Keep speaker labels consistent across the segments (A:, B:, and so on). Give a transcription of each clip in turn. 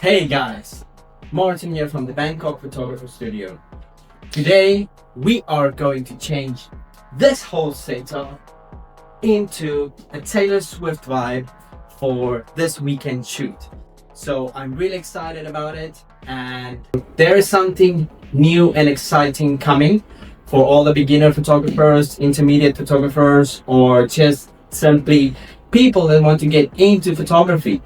A: Hey guys, Martin here from the Bangkok Photographer Studio. Today we are going to change this whole setup into a Taylor Swift vibe for this weekend shoot. So I'm really excited about it, and there is something new and exciting coming for all the beginner photographers, intermediate photographers, or just simply people that want to get into photography.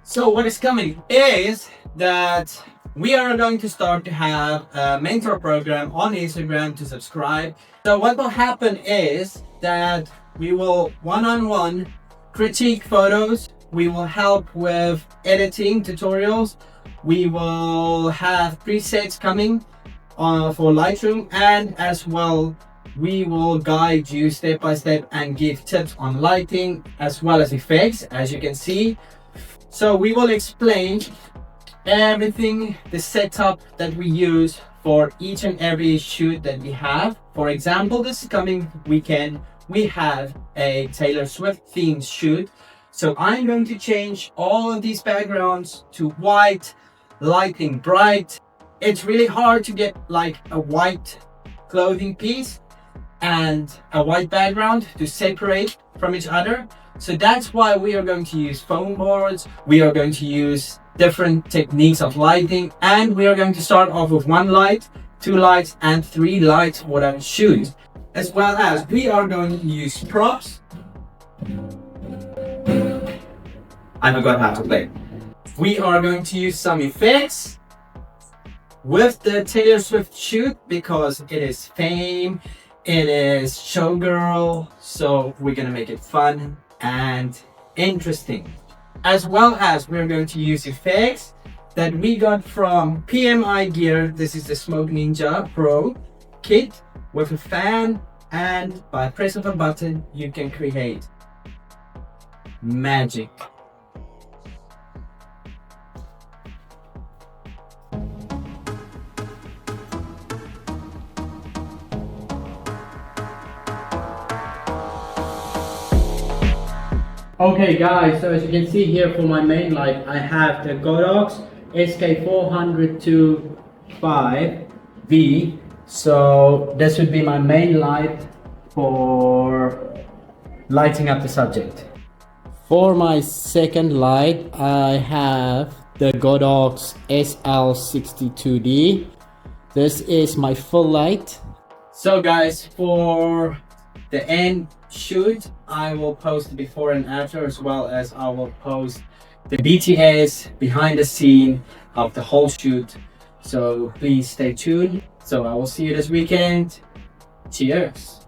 A: So what is coming is that we are going to start to have a mentor program on Instagram to subscribe. So what will happen is that we will one-on-one critique photos. We will help with editing tutorials. We will have presets coming for Lightroom, and as well we will guide you step by step and give tips on lighting as well as effects, as you can see. So we will explain everything, the setup that we use for each and every shoot that we have. For example, this coming weekend we have a Taylor Swift themed shoot. So I'm going to change all of these backgrounds to white, lighting bright. It's really hard to get like a white clothing piece and a white background to separate from each other. So that's why we are going to use foam boards. We are going to use different techniques of lighting, and we are going to start off with one light, two lights, and three lights for that shoot. As well as we are going to use props. I forgot how to play. We are going to use some effects with the Taylor Swift shoot because it is fame, it is showgirl, so we're gonna make it fun and interesting. As well as we're going to use effects that we got from PMI Gear. This is the Smoke Ninja Pro kit with a fan, and by press of a button you can create magic. Okay guys, so as you can see here for my main light, I have the Godox SK402.5V. So this would be my main light for lighting up the subject. For my second light, I have the Godox SL62D. This is my full light. So guys, for the end shoot, I will post the before and after, as well as I will post the BTS behind the scene of the whole shoot. So please stay tuned. So I will see you this weekend. Cheers.